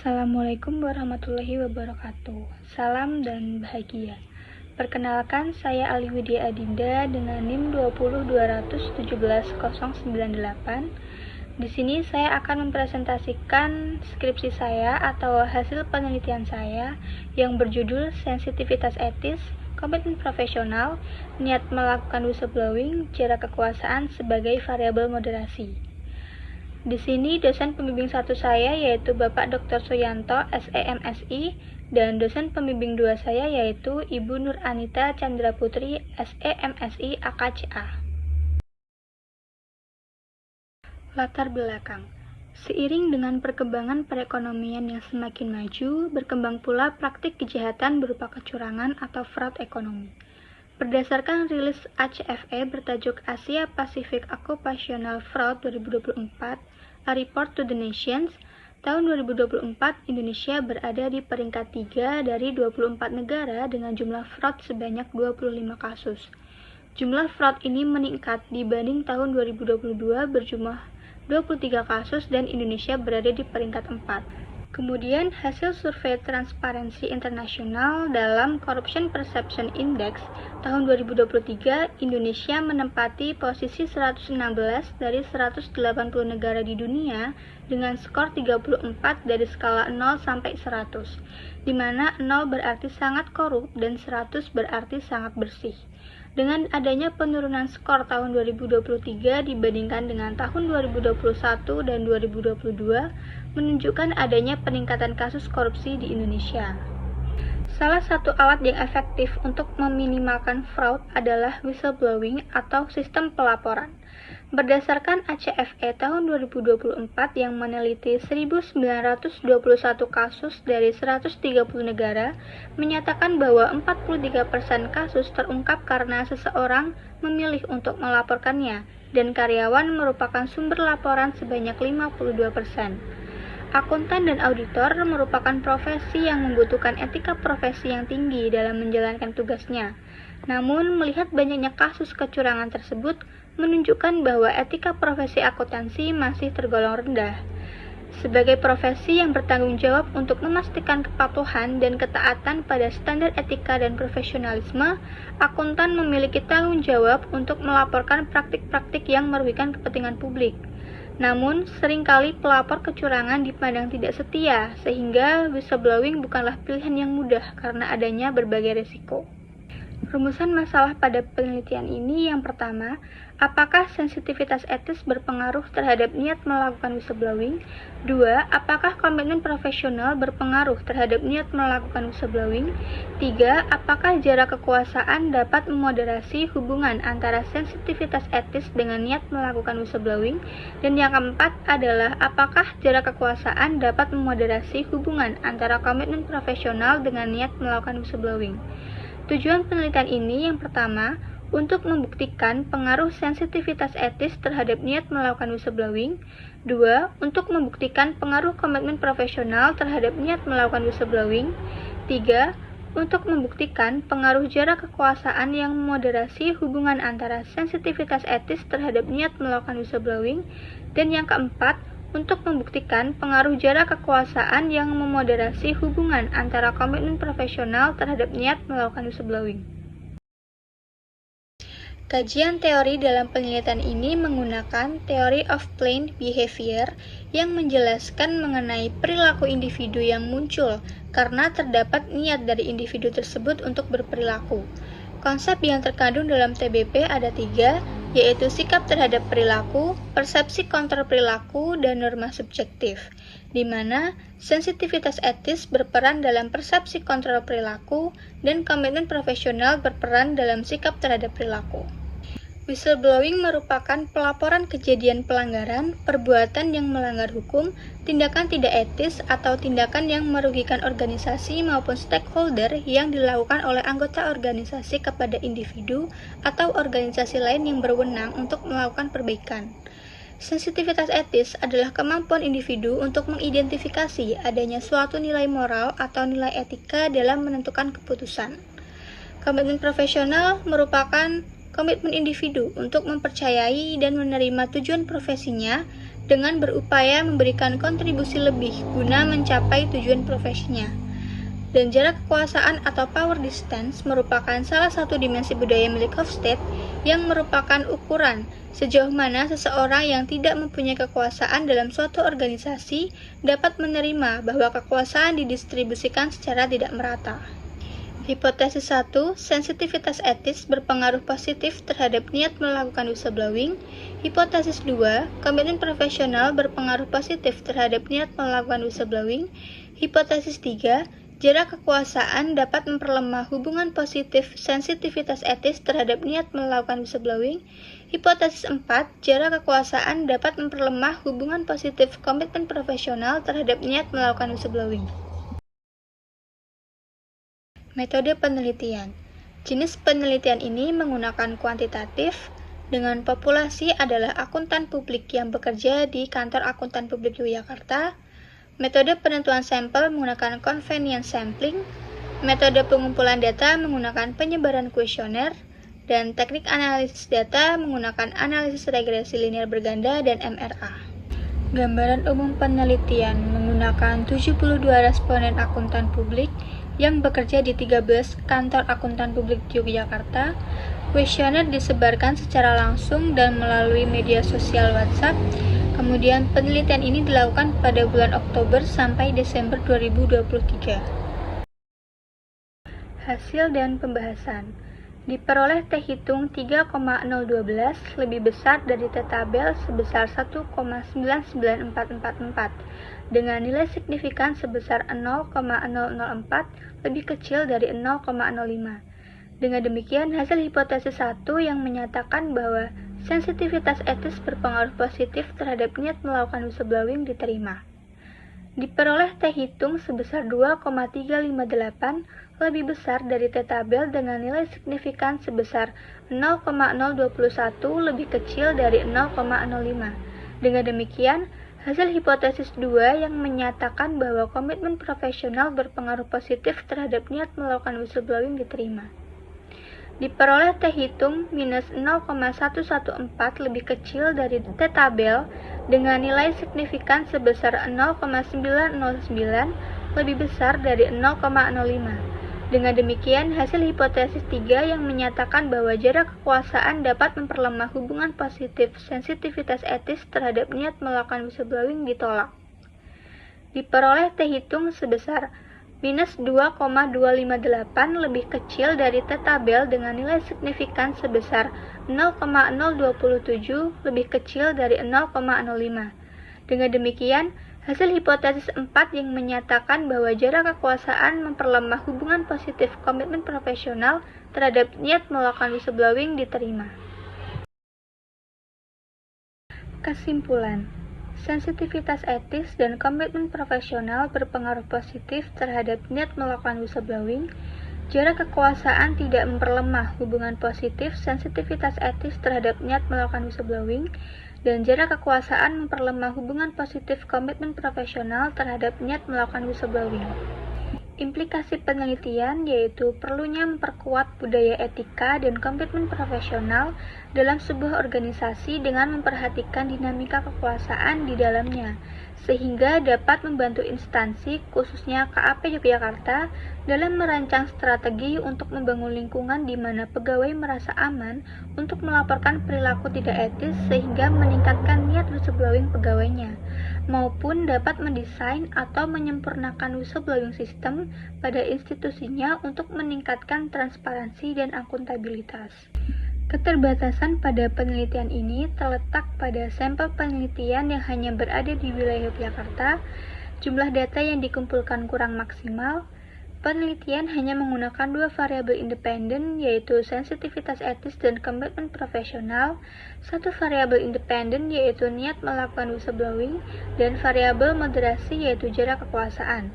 Assalamualaikum warahmatullahi wabarakatuh. Salam dan bahagia. Perkenalkan, saya Ali Widya Adinda dengan NIM 202171098. Di sini saya akan mempresentasikan skripsi saya atau hasil penelitian saya yang berjudul Sensitivitas Etis, Komitmen Profesional, Niat Melakukan Whistleblowing, Jarak Kekuasaan sebagai Variabel Moderasi. Di sini dosen pembimbing satu saya yaitu Bapak Dr. Suyanto, SEMSI, dan dosen pembimbing dua saya yaitu Ibu Nur Anita Chandra Putri, SEMSI AKCA. Latar belakang. Seiring dengan perkembangan perekonomian yang semakin maju, berkembang pula praktik kejahatan berupa kecurangan atau fraud ekonomi. Berdasarkan rilis ACFE bertajuk Asia Pacific Occupational Fraud 2024, A Report to the Nations, tahun 2024 Indonesia berada di peringkat 3 dari 24 negara dengan jumlah fraud sebanyak 25 kasus. Jumlah fraud ini meningkat dibanding tahun 2022 berjumlah 23 kasus dan Indonesia berada di peringkat 4. Kemudian, hasil survei Transparency International dalam Corruption Perception Index tahun 2023, Indonesia menempati posisi 116 dari 180 negara di dunia dengan skor 34 dari skala 0 sampai 100, di mana 0 berarti sangat korup dan 100 berarti sangat bersih. Dengan adanya penurunan skor tahun 2023 dibandingkan dengan tahun 2021 dan 2022, menunjukkan adanya peningkatan kasus korupsi di Indonesia. Salah satu alat yang efektif untuk meminimalkan fraud adalah whistleblowing atau sistem pelaporan. Berdasarkan ACFE tahun 2024 yang meneliti 1921 kasus dari 130 negara, menyatakan bahwa 43% kasus terungkap karena seseorang memilih untuk melaporkannya, dan karyawan merupakan sumber laporan sebanyak 52%. Akuntan dan auditor merupakan profesi yang membutuhkan etika profesi yang tinggi dalam menjalankan tugasnya. Namun, melihat banyaknya kasus kecurangan tersebut menunjukkan bahwa etika profesi akuntansi masih tergolong rendah. Sebagai profesi yang bertanggung jawab untuk memastikan kepatuhan dan ketaatan pada standar etika dan profesionalisme, akuntan memiliki tanggung jawab untuk melaporkan praktik-praktik yang merugikan kepentingan publik. Namun, seringkali pelapor kecurangan dipandang tidak setia, sehingga whistleblowing bukanlah pilihan yang mudah karena adanya berbagai risiko. Rumusan masalah pada penelitian ini yang pertama, apakah sensitivitas etis berpengaruh terhadap niat melakukan whistleblowing? 2. Apakah komitmen profesional berpengaruh terhadap niat melakukan whistleblowing? 3. Apakah jarak kekuasaan dapat memoderasi hubungan antara sensitivitas etis dengan niat melakukan whistleblowing? Dan yang keempat adalah apakah jarak kekuasaan dapat memoderasi hubungan antara komitmen profesional dengan niat melakukan whistleblowing? Tujuan penelitian ini yang pertama, untuk membuktikan pengaruh sensitivitas etis terhadap niat melakukan whistleblowing. 2. Untuk membuktikan pengaruh komitmen profesional terhadap niat melakukan whistleblowing. 3. Untuk membuktikan pengaruh jarak kekuasaan yang memoderasi hubungan antara sensitivitas etis terhadap niat melakukan whistleblowing. Dan yang keempat, untuk membuktikan pengaruh jarak kekuasaan yang memoderasi hubungan antara komitmen profesional terhadap niat melakukan whistleblowing. Kajian teori dalam penelitian ini menggunakan Theory of Plain Behavior yang menjelaskan mengenai perilaku individu yang muncul karena terdapat niat dari individu tersebut untuk berperilaku. Konsep yang terkandung dalam TBP ada 3, yaitu sikap terhadap perilaku, persepsi kontrol perilaku, dan norma subjektif, di mana sensitivitas etis berperan dalam persepsi kontrol perilaku dan komitmen profesional berperan dalam sikap terhadap perilaku. Whistleblowing merupakan pelaporan kejadian pelanggaran, perbuatan yang melanggar hukum, tindakan tidak etis, atau tindakan yang merugikan organisasi maupun stakeholder yang dilakukan oleh anggota organisasi kepada individu atau organisasi lain yang berwenang untuk melakukan perbaikan. Sensitivitas etis adalah kemampuan individu untuk mengidentifikasi adanya suatu nilai moral atau nilai etika dalam menentukan keputusan. Komitmen profesional merupakan komitmen individu untuk mempercayai dan menerima tujuan profesinya dengan berupaya memberikan kontribusi lebih guna mencapai tujuan profesinya. Dan jarak kekuasaan atau power distance merupakan salah satu dimensi budaya milik Hofstede yang merupakan ukuran sejauh mana seseorang yang tidak mempunyai kekuasaan dalam suatu organisasi dapat menerima bahwa kekuasaan didistribusikan secara tidak merata. Hipotesis 1, sensitivitas etis berpengaruh positif terhadap niat melakukan whistleblowing. Hipotesis 2, komitmen profesional berpengaruh positif terhadap niat melakukan whistleblowing. Hipotesis 3, jarak kekuasaan dapat memperlemah hubungan positif sensitivitas etis terhadap niat melakukan whistleblowing. Hipotesis 4, jarak kekuasaan dapat memperlemah hubungan positif komitmen profesional terhadap niat melakukan whistleblowing. Metode penelitian. Jenis penelitian ini menggunakan kuantitatif, dengan populasi adalah akuntan publik yang bekerja di Kantor Akuntan Publik Yogyakarta. Metode penentuan sampel menggunakan convenience sampling, metode pengumpulan data menggunakan penyebaran kuesioner, dan teknik analisis data menggunakan analisis regresi linear berganda dan MRA. Gambaran umum penelitian menggunakan 72 responden akuntan publik yang bekerja di 13 kantor akuntan publik di Yogyakarta. Kuesioner disebarkan secara langsung dan melalui media sosial WhatsApp. Kemudian penelitian ini dilakukan pada bulan Oktober sampai Desember 2023. Hasil dan pembahasan. Diperoleh T hitung 3,012 lebih besar dari T tabel sebesar 1,99444 dengan nilai signifikan sebesar 0,004 lebih kecil dari 0,05. Dengan demikian, hasil hipotesis 1 yang menyatakan bahwa sensitivitas etis berpengaruh positif terhadap niat melakukan whistleblowing diterima. Diperoleh T hitung sebesar 2,358 lebih besar dari T tabel dengan nilai signifikan sebesar 0,021 lebih kecil dari 0,05. Dengan demikian, hasil hipotesis 2 yang menyatakan bahwa komitmen profesional berpengaruh positif terhadap niat melakukan whistleblowing diterima. Diperoleh T hitung minus 0,114 lebih kecil dari T tabel dengan nilai signifikan sebesar 0,909 lebih besar dari 0,05. Dengan demikian, hasil hipotesis 3 yang menyatakan bahwa jarak kekuasaan dapat memperlemah hubungan positif sensitivitas etis terhadap niat melakukan whistleblowing ditolak. Diperoleh T hitung sebesar minus 2,258 lebih kecil dari T tabel dengan nilai signifikan sebesar 0,027 lebih kecil dari 0,05. Dengan demikian, hasil hipotesis 4 yang menyatakan bahwa jarak kekuasaan memperlemah hubungan positif komitmen profesional terhadap niat melakukan whistleblowing diterima. Kesimpulan. Sensitivitas etis dan komitmen profesional berpengaruh positif terhadap niat melakukan whistleblowing. Jarak kekuasaan tidak memperlemah hubungan positif sensitivitas etis terhadap niat melakukan whistleblowing, dan jarak kekuasaan memperlemah hubungan positif komitmen profesional terhadap niat melakukan whistleblowing. Implikasi penelitian yaitu perlunya memperkuat budaya etika dan komitmen profesional dalam sebuah organisasi dengan memperhatikan dinamika kekuasaan di dalamnya, sehingga dapat membantu instansi, khususnya KAP Yogyakarta, dalam merancang strategi untuk membangun lingkungan di mana pegawai merasa aman untuk melaporkan perilaku tidak etis sehingga meningkatkan niat whistleblowing pegawainya, maupun dapat mendesain atau menyempurnakan whistleblowing system pada institusinya untuk meningkatkan transparansi dan akuntabilitas. Keterbatasan pada penelitian ini terletak pada sampel penelitian yang hanya berada di wilayah Yogyakarta, jumlah data yang dikumpulkan kurang maksimal, penelitian hanya menggunakan dua variabel independen yaitu sensitivitas etis dan komitmen profesional, satu variabel independen yaitu niat melakukan whistleblowing, dan variabel moderasi yaitu jarak kekuasaan.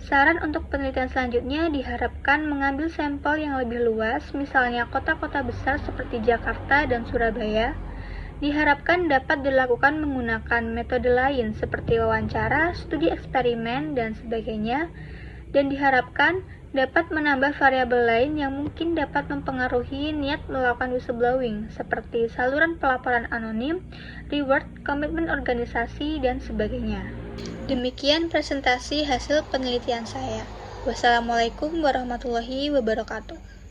Saran untuk penelitian selanjutnya diharapkan mengambil sampel yang lebih luas, misalnya kota-kota besar seperti Jakarta dan Surabaya. Diharapkan dapat dilakukan menggunakan metode lain seperti wawancara, studi eksperimen, dan sebagainya. dan diharapkan dapat menambah variabel lain yang mungkin dapat mempengaruhi niat melakukan whistleblowing, seperti saluran pelaporan anonim, reward, komitmen organisasi, dan sebagainya. Demikian presentasi hasil penelitian saya. Wassalamualaikum warahmatullahi wabarakatuh.